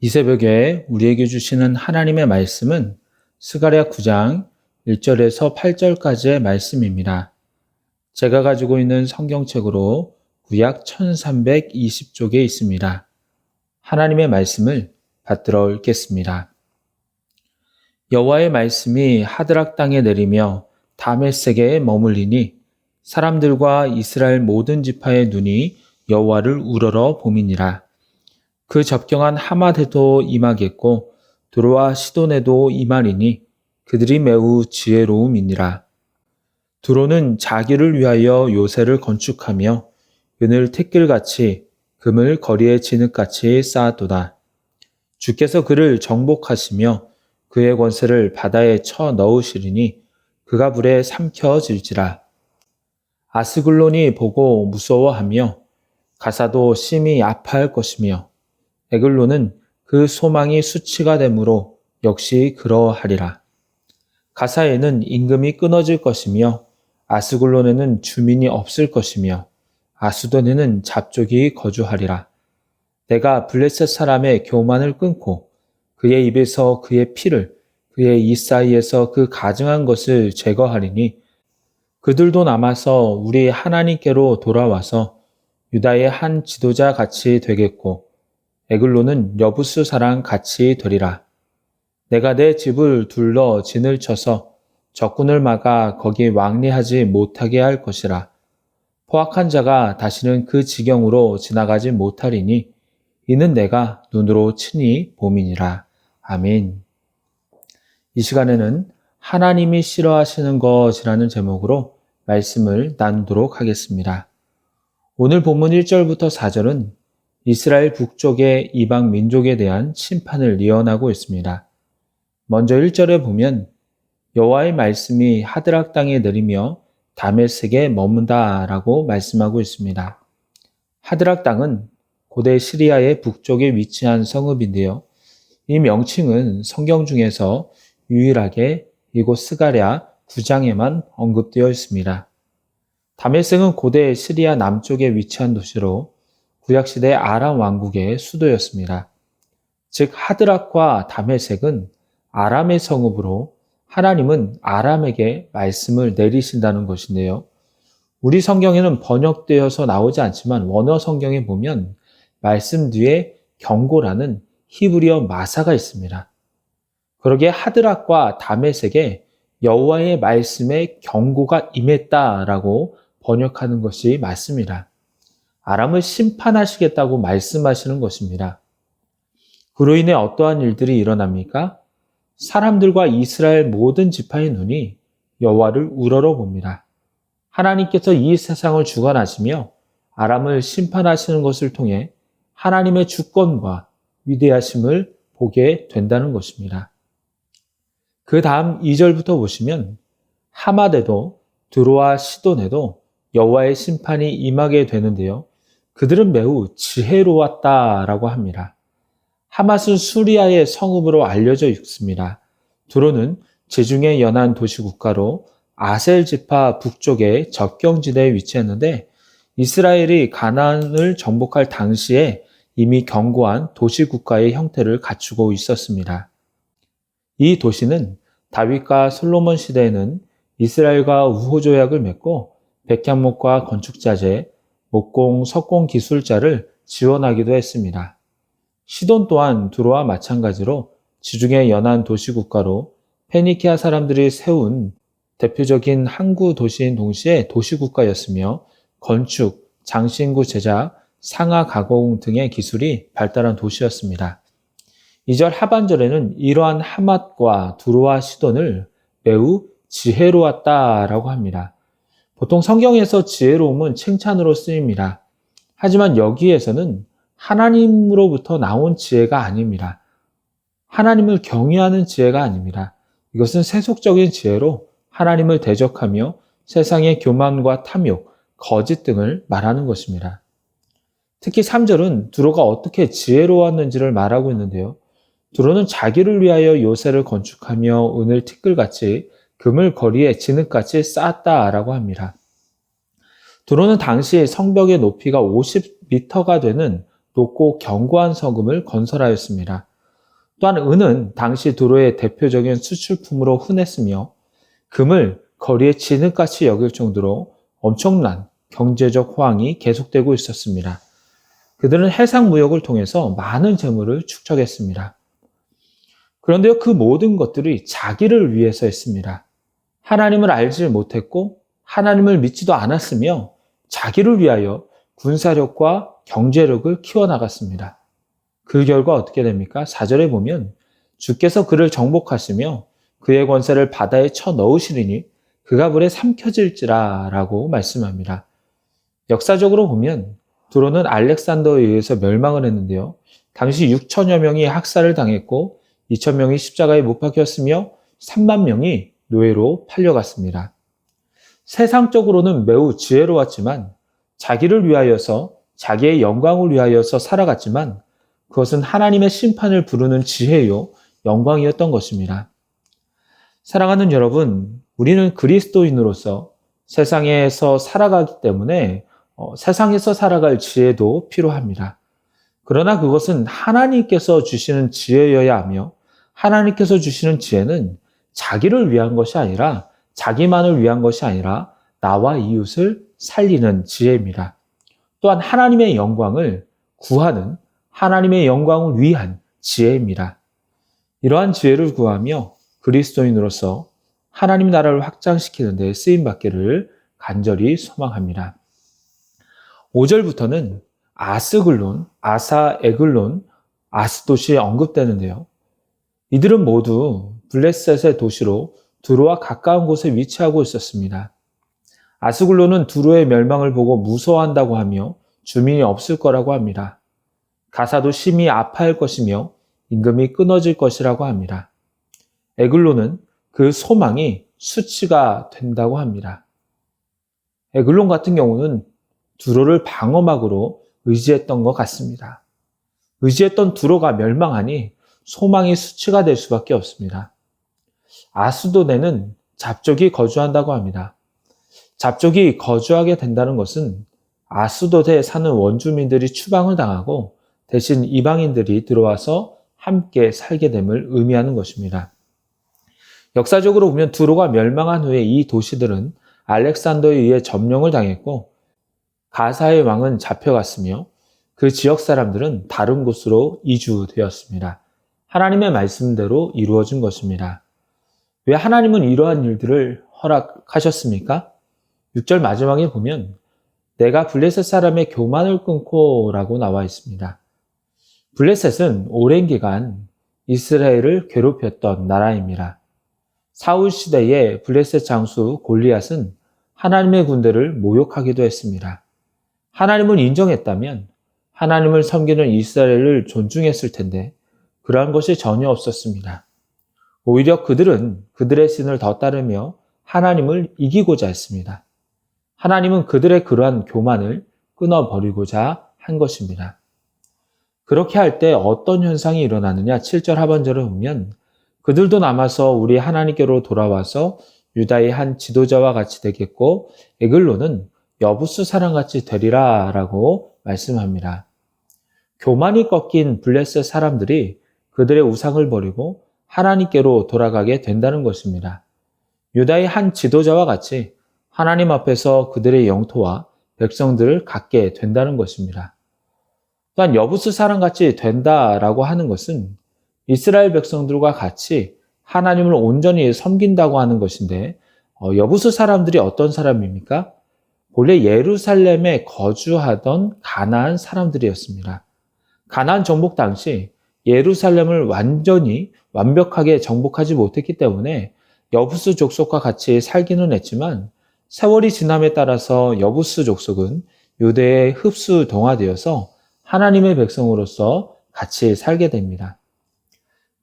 이 새벽에 우리에게 주시는 하나님의 말씀은 스가랴 9장 1절에서 8절까지의 말씀입니다. 제가 가지고 있는 성경책으로 구약 1320쪽에 있습니다. 하나님의 말씀을 받들어 읽겠습니다. 여호와의 말씀이 하드락 땅에 내리며 다메섹에 머물리니 사람들과 이스라엘 모든 지파의 눈이 여호와를 우러러 봄이니라. 그 접경한 하맛에도 임하겠고 두로와 시돈에도 임하리니 그들이 매우 지혜로움이니라. 두로는 자기를 위하여 요새를 건축하며 은을 택길같이 금을 거리에 진흙같이 쌓았도다. 주께서 그를 정복하시며 그의 권세를 바다에 쳐 넣으시리니 그가 불에 삼켜질지라. 아스글론이 보고 무서워하며 가사도 심히 아파할 것이며 에글론은 그 소망이 수치가 되므로 역시 그러하리라. 가사에는 임금이 끊어질 것이며 아스글론에는 주민이 없을 것이며 아수돈에는 잡족이 거주하리라. 내가 블레셋 사람의 교만을 끊고 그의 입에서 그의 피를 그의 입 사이에서 그 가증한 것을 제거하리니 그들도 남아서 우리 하나님께로 돌아와서 유다의 한 지도자 같이 되겠고 에글론은 여부스 사람 같이 되리라. 내가 내 집을 둘러 진을 쳐서 적군을 막아 거기 왕래하지 못하게 할 것이라. 포악한 자가 다시는 그 지경으로 지나가지 못하리니 이는 내가 눈으로 친히 봄이니라. 아멘. 이 시간에는 하나님이 싫어하시는 것이라는 제목으로 말씀을 나누도록 하겠습니다. 오늘 본문 1절부터 4절은 이스라엘 북쪽의 이방 민족에 대한 심판을 예언하고 있습니다. 먼저 1절에 보면 여호와의 말씀이 하드락 땅에 내리며 다메섹에 머문다라고 말씀하고 있습니다. 하드락 땅은 고대 시리아의 북쪽에 위치한 성읍인데요. 이 명칭은 성경 중에서 유일하게 이곳 스가랴 9장에만 언급되어 있습니다. 다메섹은 고대 시리아 남쪽에 위치한 도시로 구약시대 아람 왕국의 수도였습니다. 즉 하드락과 다메섹은 아람의 성읍으로 하나님은 아람에게 말씀을 내리신다는 것인데요. 우리 성경에는 번역되어서 나오지 않지만 원어 성경에 보면 말씀 뒤에 경고라는 히브리어 마사가 있습니다. 그러기에 하드락과 다메섹에 여호와의 말씀에 경고가 임했다라고 번역하는 것이 맞습니다. 아람을 심판하시겠다고 말씀하시는 것입니다. 그로 인해 어떠한 일들이 일어납니까? 사람들과 이스라엘 모든 지파의 눈이 여호와를 우러러 봅니다. 하나님께서 이 세상을 주관하시며 아람을 심판하시는 것을 통해 하나님의 주권과 위대하심을 보게 된다는 것입니다. 그 다음 2절부터 보시면 하맛에도 두로와 시돈에도 여호와의 심판이 임하게 되는데요. 그들은 매우 지혜로웠다라고 합니다. 하맛은 수리아의 성읍으로 알려져 있습니다. 두로는 지중해 연안 도시국가로 아셀 지파 북쪽의 접경지대에 위치했는데 이스라엘이 가나안을 정복할 당시에 이미 견고한 도시국가의 형태를 갖추고 있었습니다. 이 도시는 다윗과 솔로몬 시대에는 이스라엘과 우호조약을 맺고 백향목과 건축자재, 목공, 석공 기술자를 지원하기도 했습니다. 시돈 또한 두로와 마찬가지로 지중해 연안 도시국가로 페니키아 사람들이 세운 대표적인 항구 도시인 동시에 도시국가였으며 건축, 장신구 제작, 상하 가공 등의 기술이 발달한 도시였습니다. 2절 하반절에는 이러한 하맛과 두로와 시돈을 매우 지혜로웠다라고 합니다. 보통 성경에서 지혜로움은 칭찬으로 쓰입니다. 하지만 여기에서는 하나님으로부터 나온 지혜가 아닙니다. 하나님을 경외하는 지혜가 아닙니다. 이것은 세속적인 지혜로 하나님을 대적하며 세상의 교만과 탐욕, 거짓 등을 말하는 것입니다. 특히 3절은 두로가 어떻게 지혜로웠는지를 말하고 있는데요. 두로는 자기를 위하여 요새를 건축하며 은을 티끌같이 금을 거리에 진흙같이 쌓았다라고 합니다. 두로는 당시 성벽의 높이가 50m가 되는 높고 견고한 성읍을 건설하였습니다. 또한 은은 당시 두로의 대표적인 수출품으로 흔했으며 금을 거리에 진흙같이 여길 정도로 엄청난 경제적 호황이 계속되고 있었습니다. 그들은 해상 무역을 통해서 많은 재물을 축적했습니다. 그런데 그 모든 것들이 자기를 위해서였습니다. 하나님을 알지 못했고 하나님을 믿지도 않았으며 자기를 위하여 군사력과 경제력을 키워나갔습니다. 그 결과 어떻게 됩니까? 4절에 보면 주께서 그를 정복하시며 그의 권세를 바다에 쳐넣으시리니 그가 불에 삼켜질지라 라고 말씀합니다. 역사적으로 보면 두로는 알렉산더에 의해서 멸망을 했는데요. 당시 6천여 명이 학살을 당했고 2천 명이 십자가에 못 박혔으며 3만 명이 노예로 팔려갔습니다. 세상적으로는 매우 지혜로웠지만 자기를 위하여서 자기의 영광을 위하여서 살아갔지만 그것은 하나님의 심판을 부르는 지혜요 영광이었던 것입니다. 사랑하는 여러분, 우리는 그리스도인으로서 세상에서 살아가기 때문에 세상에서 살아갈 지혜도 필요합니다. 그러나 그것은 하나님께서 주시는 지혜여야 하며 하나님께서 주시는 지혜는 자기를 위한 것이 아니라 자기만을 위한 것이 아니라 나와 이웃을 살리는 지혜입니다. 또한 하나님의 영광을 구하는 하나님의 영광을 위한 지혜입니다. 이러한 지혜를 구하며 그리스도인으로서 하나님 나라를 확장시키는 데 쓰임받기를 간절히 소망합니다. 5절부터는 아스글론, 아사에글론, 아스돗이 언급되는데요. 이들은 모두 블레셋의 도시로 두로와 가까운 곳에 위치하고 있었습니다. 아스글론은 두로의 멸망을 보고 무서워한다고 하며 주민이 없을 거라고 합니다. 가사도 심히 아파할 것이며 임금이 끊어질 것이라고 합니다. 에글론은 그 소망이 수치가 된다고 합니다. 에글론 같은 경우는 두로를 방어막으로 의지했던 것 같습니다. 의지했던 두로가 멸망하니 소망이 수치가 될 수밖에 없습니다. 아스도데는 잡족이 거주한다고 합니다. 잡족이 거주하게 된다는 것은 아스도데에 사는 원주민들이 추방을 당하고 대신 이방인들이 들어와서 함께 살게 됨을 의미하는 것입니다. 역사적으로 보면 두로가 멸망한 후에 이 도시들은 알렉산더에 의해 점령을 당했고 가사의 왕은 잡혀갔으며 그 지역 사람들은 다른 곳으로 이주되었습니다. 하나님의 말씀대로 이루어진 것입니다. 왜 하나님은 이러한 일들을 허락하셨습니까? 6절 마지막에 보면 내가 블레셋 사람의 교만을 끊고 라고 나와 있습니다. 블레셋은 오랜 기간 이스라엘을 괴롭혔던 나라입니다. 사울 시대에 블레셋 장수 골리앗은 하나님의 군대를 모욕하기도 했습니다. 하나님을 인정했다면 하나님을 섬기는 이스라엘을 존중했을 텐데 그러한 것이 전혀 없었습니다. 오히려 그들은 그들의 신을 더 따르며 하나님을 이기고자 했습니다. 하나님은 그들의 그러한 교만을 끊어버리고자 한 것입니다. 그렇게 할 때 어떤 현상이 일어나느냐? 7절 하반절을 보면 그들도 남아서 우리 하나님께로 돌아와서 유다의 한 지도자와 같이 되겠고 에글론은 여부스 사람같이 되리라 라고 말씀합니다. 교만이 꺾인 블레셋 사람들이 그들의 우상을 버리고 하나님께로 돌아가게 된다는 것입니다. 유다의 한 지도자와 같이 하나님 앞에서 그들의 영토와 백성들을 갖게 된다는 것입니다. 또한 여부스 사람같이 된다라고 하는 것은 이스라엘 백성들과 같이 하나님을 온전히 섬긴다고 하는 것인데 여부스 사람들이 어떤 사람입니까? 본래 예루살렘에 거주하던 가나안 사람들이었습니다. 가나안 정복 당시 예루살렘을 완벽하게 정복하지 못했기 때문에 여부스 족속과 같이 살기는 했지만 세월이 지남에 따라서 여부스 족속은 유대에 흡수 동화되어서 하나님의 백성으로서 같이 살게 됩니다.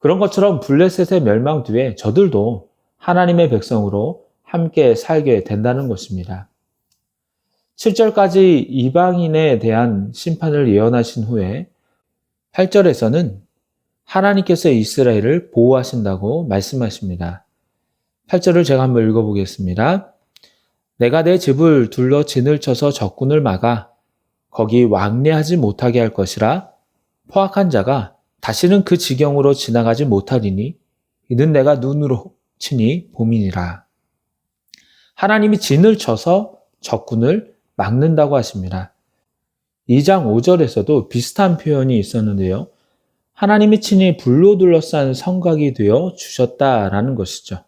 그런 것처럼 블레셋의 멸망 뒤에 저들도 하나님의 백성으로 함께 살게 된다는 것입니다. 7절까지 이방인에 대한 심판을 예언하신 후에 8절에서는 하나님께서 이스라엘을 보호하신다고 말씀하십니다. 8절을 제가 한번 읽어보겠습니다. 내가 내 집을 둘러 진을 쳐서 적군을 막아 거기 왕래하지 못하게 할 것이라 포악한 자가 다시는 그 지경으로 지나가지 못하리니 이는 내가 눈으로 친히 봄이니라. 하나님이 진을 쳐서 적군을 막는다고 하십니다. 2장 5절에서도 비슷한 표현이 있었는데요. 하나님이 친히 불로 둘러싼 성곽이 되어 주셨다라는 것이죠.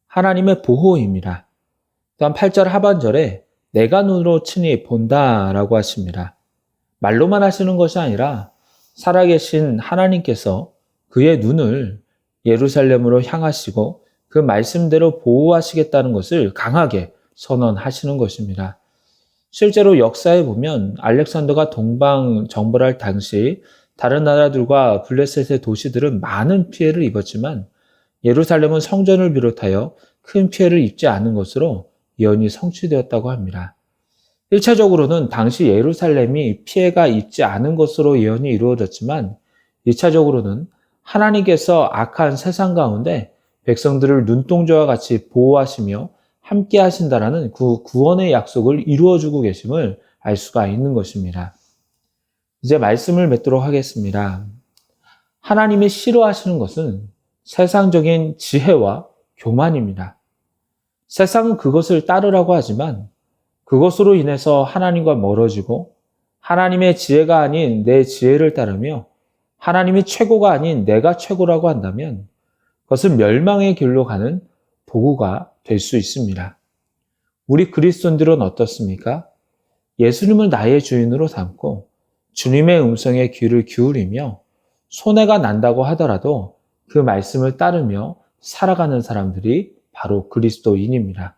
하나님의 보호입니다. 또한 8절 하반절에 내가 눈으로 친히 본다라고 하십니다. 말로만 하시는 것이 아니라 살아계신 하나님께서 그의 눈을 예루살렘으로 향하시고 그 말씀대로 보호하시겠다는 것을 강하게 선언하시는 것입니다. 실제로 역사에 보면 알렉산더가 동방 정벌할 당시 다른 나라들과 블레셋의 도시들은 많은 피해를 입었지만 예루살렘은 성전을 비롯하여 큰 피해를 입지 않은 것으로 예언이 성취되었다고 합니다. 1차적으로는 당시 예루살렘이 피해가 입지 않은 것으로 예언이 이루어졌지만 2차적으로는 하나님께서 악한 세상 가운데 백성들을 눈동자와 같이 보호하시며 함께 하신다라는 그 구원의 약속을 이루어주고 계심을 알 수가 있는 것입니다. 이제 말씀을 맺도록 하겠습니다. 하나님이 싫어하시는 것은 세상적인 지혜와 교만입니다. 세상은 그것을 따르라고 하지만 그것으로 인해서 하나님과 멀어지고 하나님의 지혜가 아닌 내 지혜를 따르며 하나님이 최고가 아닌 내가 최고라고 한다면 그것은 멸망의 길로 가는 도구가 될 수 있습니다. 우리 그리스도인들은 어떻습니까? 예수님을 나의 주인으로 삼고 주님의 음성에 귀를 기울이며 손해가 난다고 하더라도 그 말씀을 따르며 살아가는 사람들이 바로 그리스도인입니다.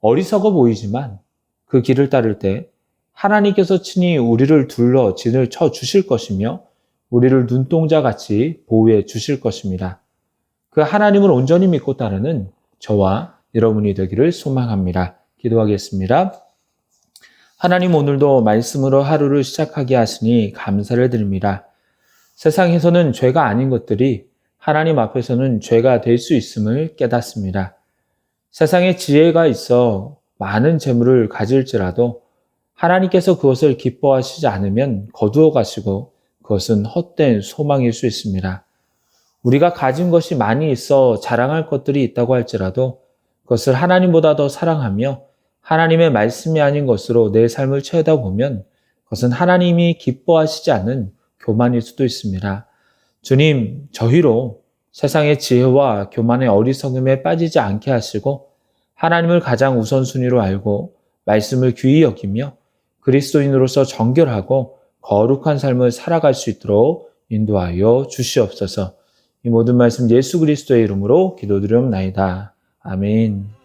어리석어 보이지만 그 길을 따를 때 하나님께서 친히 우리를 둘러 진을 쳐 주실 것이며 우리를 눈동자같이 보호해 주실 것입니다. 그 하나님을 온전히 믿고 따르는 저와 여러분이 되기를 소망합니다. 기도하겠습니다. 하나님, 오늘도 말씀으로 하루를 시작하게 하시니 감사를 드립니다. 세상에서는 죄가 아닌 것들이 하나님 앞에서는 죄가 될 수 있음을 깨닫습니다. 세상에 지혜가 있어 많은 재물을 가질지라도 하나님께서 그것을 기뻐하시지 않으면 거두어 가시고 그것은 헛된 소망일 수 있습니다. 우리가 가진 것이 많이 있어 자랑할 것들이 있다고 할지라도 그것을 하나님보다 더 사랑하며 하나님의 말씀이 아닌 것으로 내 삶을 채우다 보면 그것은 하나님이 기뻐하시지 않는 교만일 수도 있습니다. 주님, 저희로 세상의 지혜와 교만의 어리석음에 빠지지 않게 하시고 하나님을 가장 우선순위로 알고 말씀을 귀히 여기며 그리스도인으로서 정결하고 거룩한 삶을 살아갈 수 있도록 인도하여 주시옵소서. 이 모든 말씀 예수 그리스도의 이름으로 기도드리옵나이다. 아멘.